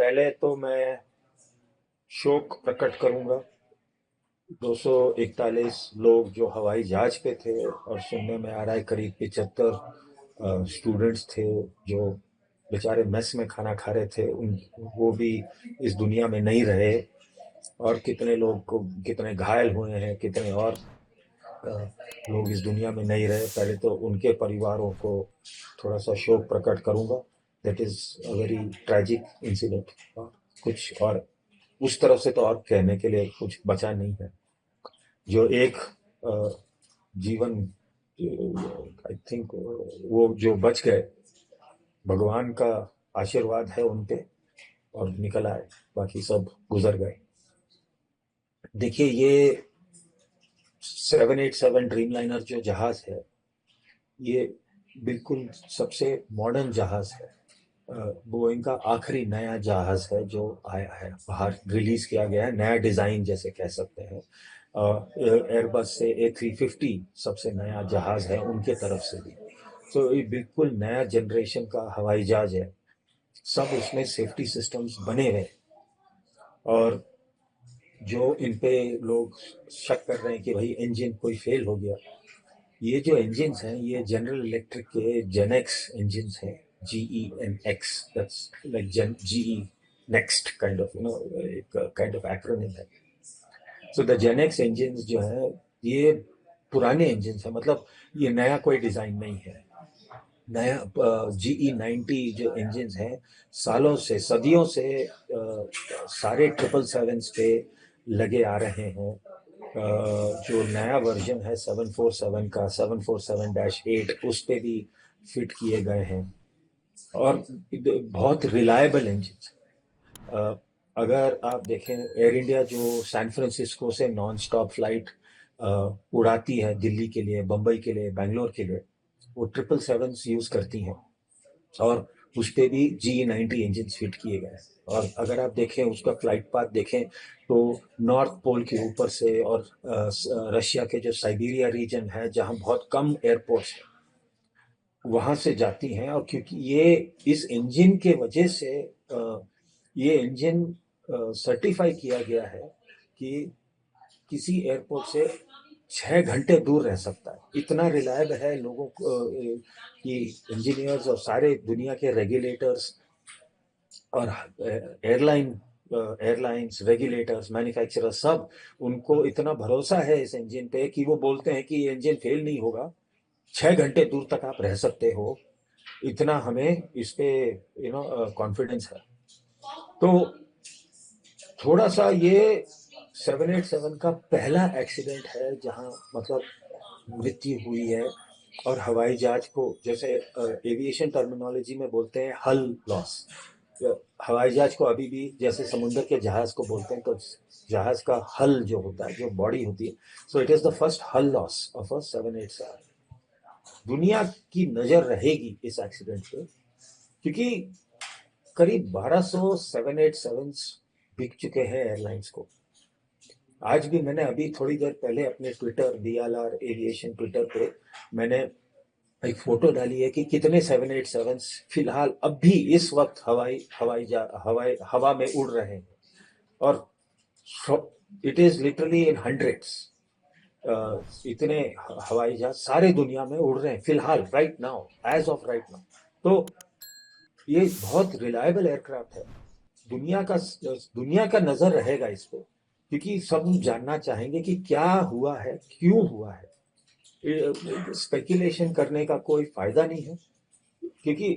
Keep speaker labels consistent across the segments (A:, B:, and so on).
A: पहले तो मैं शोक प्रकट करूंगा 241 लोग जो हवाई जहाज पे थे, और सुनने में आ रहा है करीब 75 स्टूडेंट्स थे जो बेचारे मेस में खाना खा रहे थे। उन वो भी इस दुनिया में नहीं रहे। और कितने लोग को कितने घायल हुए हैं, कितने और अ, लोग इस दुनिया में नहीं रहे। पहले तो उनके परिवारों को थोड़ा सा शोक प्रकट करूंगा। That is a very tragic incident. और कुछ और उस तरफ से तो और कहने के लिए कुछ बचा नहीं है। जो एक अ, जीवन, आई थिंक वो जो बच गए, भगवान का आशीर्वाद है उन पे और निकल आए। बाकी सब गुजर गए। देखिए, ये 787 ड्रीमलाइनर जो जहाज है, ये बिल्कुल सबसे मॉडर्न जहाज है। बोइंग का आखिरी नया जहाज है जो आया है, बाहर रिलीज किया गया है, नया डिजाइन जैसे कह सकते हैं। एयरबस से A350 सबसे नया जहाज है उनके तरफ से भी। तो ये बिल्कुल नया जनरेशन का हवाई जहाज है। सब उसमें सेफ्टी सिस्टम्स बने हुए। और जो इन पे लोग शक कर रहे हैं कि भाई इंजन कोई फेल हो गया, ये जो इंजन हैं ये जनरल इलेक्ट्रिक के जेनेक्स इंजन हैं। GENX, that's like GE next kind of एक काइंड ऑफ एक्रोनिम है। सो द जेनेक्स इंजन जो है ये पुराने इंजन है, मतलब ये नया कोई डिजाइन नहीं है। नया GE90 जो इंजन हैं, सालों से सदियों से सारे 777 पे लगे आ रहे हैं। जो नया वर्जन है 747 का, 747-8, उस पे भी फिट किए गए हैं। और बहुत रिलायबल इंजन। अगर आप देखें, एयर इंडिया जो सैन फ्रांसिस्को से नॉन स्टॉप फ्लाइट उड़ाती है दिल्ली के लिए, बम्बई के लिए, बैंगलोर के लिए, वो 777 यूज करती हैं। और उस पे भी GE90 इंजन फिट किए गए हैं। और अगर आप देखें उसका फ्लाइट पाथ देखें, तो नॉर्थ पोल के ऊपर से, और रशिया के जो साइबेरिया रीजन है जहाँ बहुत कम एयरपोर्ट्स हैं, वहां से जाती हैं। और क्योंकि ये इस इंजन के वजह से ये इंजन सर्टिफाई किया गया है कि किसी एयरपोर्ट से 6 घंटे दूर रह सकता है। इतना रिलायबल है लोगों को कि इंजीनियर्स और सारे दुनिया के रेगुलेटर्स और एयरलाइंस रेगुलेटर्स मैन्युफैक्चरर्स, सब उनको इतना भरोसा है इस इंजन पे कि वो बोलते हैं कि ये इंजन फेल नहीं होगा। 6 घंटे दूर तक आप रह सकते हो। इतना हमें इस पे कॉन्फिडेंस है। तो थोड़ा सा ये 787 का पहला एक्सीडेंट है जहां मतलब मृत्यु हुई है। और हवाई जहाज को, जैसे एविएशन टर्मिनोलॉजी में बोलते हैं, हल लॉस। हवाई जहाज को अभी भी जैसे समुद्र के जहाज को बोलते हैं, तो जहाज का हल जो होता है, जो बॉडी होती है, so it is the first हल लॉस ऑफ अ 787। दुनिया की नजर रहेगी इस एक्सीडेंट पे, क्योंकि करीब 1200 787 बिक चुके हैं एयरलाइंस को। आज भी मैंने अभी थोड़ी देर पहले अपने ट्विटर, DLR एविएशन ट्विटर पे मैंने एक फोटो डाली है कि कितने 787 फिलहाल अब भी इस वक्त हवा में उड़ रहे हैं। और it is literally in hundreds. इतने हवाई जहाज सारे दुनिया में उड़ रहे हैं फिलहाल, right now, as of right now. तो ये बहुत रिलायबल एयरक्राफ्ट है। दुनिया का नजर रहेगा इस पे, क्योंकि सब जानना चाहेंगे कि क्या हुआ है, क्यों हुआ है। स्पेकुलेशन करने का कोई फायदा नहीं है, क्योंकि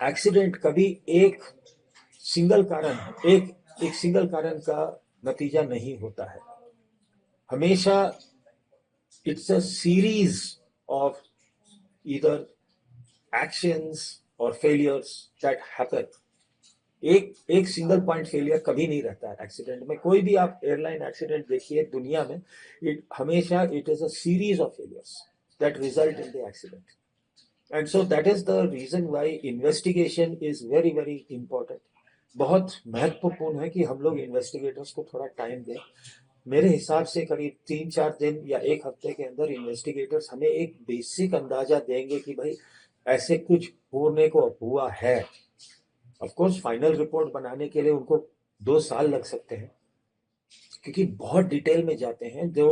A: एक्सीडेंट कभी एक सिंगल कारण एक एक सिंगल कारण का नतीजा नहीं होता है। हमेशा it's a series of either actions और फेलियर्स दैट हैपन। एक एक सिंगल पॉइंट फेलियर कभी नहीं रहता है एक्सीडेंट में। कोई भी आप एयरलाइन एक्सीडेंट देखिए दुनिया में, हमेशा it is a series of failures that result in the accident. And so that is the reason why investigation is very very important. बहुत महत्वपूर्ण है कि हम लोग इन्वेस्टिगेटर्स को थोड़ा टाइम दें। मेरे हिसाब से करीब 3-4 दिन या एक हफ्ते के अंदर इन्वेस्टिगेटर्स हमें एक बेसिक अंदाजा देंगे कि भाई ऐसे कुछ होने को हुआ है। ऑफ कोर्स फाइनल रिपोर्ट बनाने के लिए उनको 2 साल लग सकते हैं, क्योंकि बहुत डिटेल में जाते हैं जो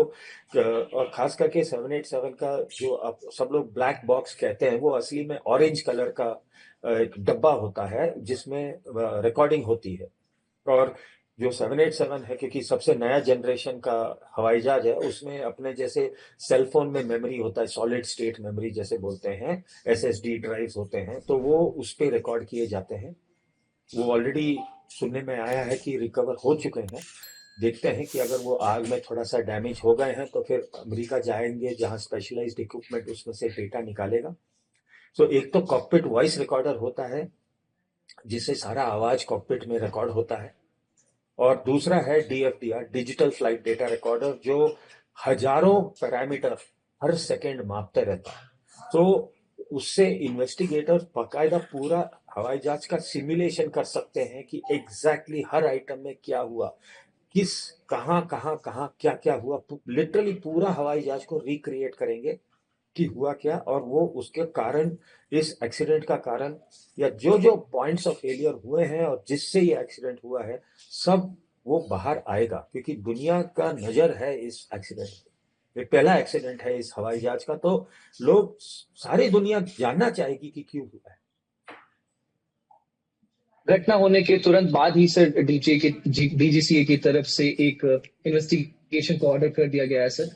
A: और खास करके 787 का जो आप सब लोग ब्लैक बॉक्स कहते हैं, वो असली में ऑरेंज कलर का एक डब्बा होता है जिसमें रिकॉर्डिंग होती है। और जो 787 है, क्योंकि सबसे नया जनरेशन का हवाई जहाज है, उसमें अपने जैसे सेलफोन में मेमोरी होता है, सॉलिड स्टेट मेमोरी जैसे बोलते हैं, एसएसडी ड्राइव्स होते हैं, तो वो उस पे रिकॉर्ड किए जाते हैं। वो ऑलरेडी सुनने में आया है कि रिकवर हो चुके हैं। देखते हैं कि अगर वो आग में थोड़ा सा डैमेज हो गए हैं तो फिर अमेरिका जाएंगे, जहां स्पेशलाइज्ड इक्विपमेंट उसमें से डेटा निकालेगा। तो एक तो कॉकपिट वॉइस रिकॉर्डर होता है जिससे सारा आवाज कॉकपिट में रिकॉर्ड होता है, और दूसरा है डीएफडीआर, डिजिटल फ्लाइट डेटा रिकॉर्डर, जो हजारों पैरामीटर हर सेकंड मापते रहता है। तो उससे इन्वेस्टिगेटर बाकायदा पूरा हवाई जहाज का सिमुलेशन कर सकते हैं कि एग्जैक्टली हर आइटम में क्या हुआ, किस कहाँ क्या क्या हुआ, लिटरली पूरा हवाई जहाज को रिक्रिएट करेंगे कि हुआ क्या, और वो उसके कारण, इस एक्सीडेंट का कारण, या जो जो पॉइंट्स ऑफ फेलियर हुए हैं और जिससे ये एक्सीडेंट हुआ है, सब वो बाहर आएगा, क्योंकि दुनिया का नजर है इस एक्सीडेंट पे। ये पहला एक्सीडेंट है इस हवाई जहाज का, तो लोग, सारी दुनिया जानना चाहेगी कि क्यों हुआ है।
B: घटना होने के तुरंत बाद ही सर डीजीसीए की तरफ से एक इन्वेस्टिगेशन को ऑर्डर कर दिया गया है सर।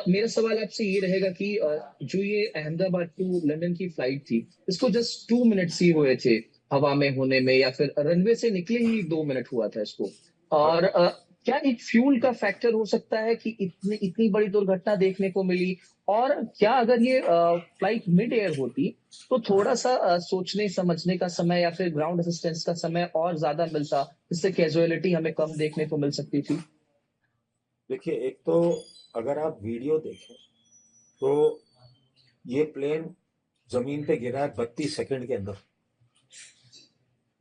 B: मेरा सवाल आपसे ये रहेगा कि जो ये अहमदाबाद टू लंदन की फ्लाइट थी, इसको जस्ट 2 मिनट्स ही हुए थे हवा में होने में, या फिर रनवे से निकले ही 2 मिनट हुआ था इसको। और क्या एक फ्यूल का फैक्टर हो सकता है कि इतनी इतनी बड़ी दुर्घटना देखने को मिली? और क्या अगर ये फ्लाइट मिड एयर होती तो थोड़ा सा सोचने समझने का समय या फिर ग्राउंड असिस्टेंस का समय और ज्यादा मिलता, जिससे कैजुअलिटी हमें कम देखने को मिल सकती थी?
A: देखिए, एक तो अगर आप वीडियो देखें तो ये प्लेन जमीन पे गिरा है 32 सेकंड के अंदर।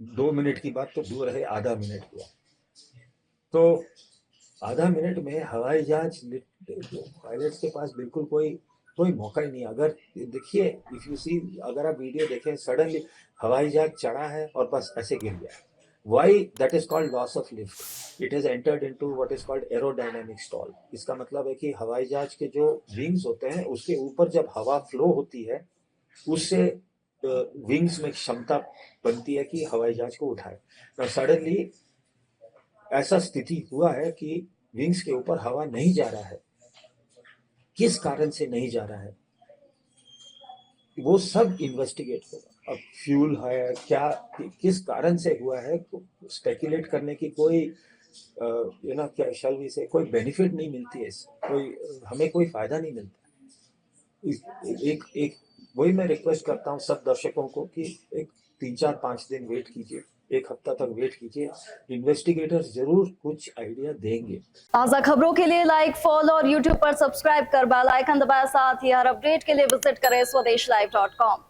A: 2 मिनट की बात तो दूर है, आधा मिनट हुआ। तो आधा मिनट में हवाई जहाज, पायलट्स के पास बिल्कुल कोई कोई मौका ही नहीं। अगर देखिए, इफ यू सी, अगर आप वीडियो देखें, सडनली हवाई जहाज चढ़ा है और बस ऐसे गिर गया। Why? That is called loss of lift. It has entered into what is called aerodynamic stall. इसका मतलब है कि हवाई जहाज के जो विंग्स होते हैं, उसके ऊपर जब हवा फ्लो होती है, उससे विंग्स में क्षमता बनती है कि हवाई जहाज को उठाए। सडनली ऐसा स्थिति हुआ है कि विंग्स के ऊपर हवा नहीं जा रहा है। किस कारण से नहीं जा रहा है, वो सब इन्वेस्टिगेट होगा। अब फ्यूल है क्या, किस कारण से हुआ है, स्पेकुलेट करने की कोई क्या शैल वी से, कोई बेनिफिट नहीं मिलती है इससे, कोई हमें कोई फायदा नहीं मिलता। एक एक वही मैं रिक्वेस्ट करता हूँ सब दर्शकों को कि एक 3-4-5 दिन वेट कीजिए, एक हफ्ता तक वेट कीजिए। इन्वेस्टिगेटर्स जरूर कुछ आइडिया देंगे।
C: ताज़ा खबरों के लिए लाइक, फॉलो और यूट्यूब पर सब्सक्राइब कर बेल आइकन दबाएं। साथ ही हर अपडेट के लिए विजिट करें swedeshlive.com।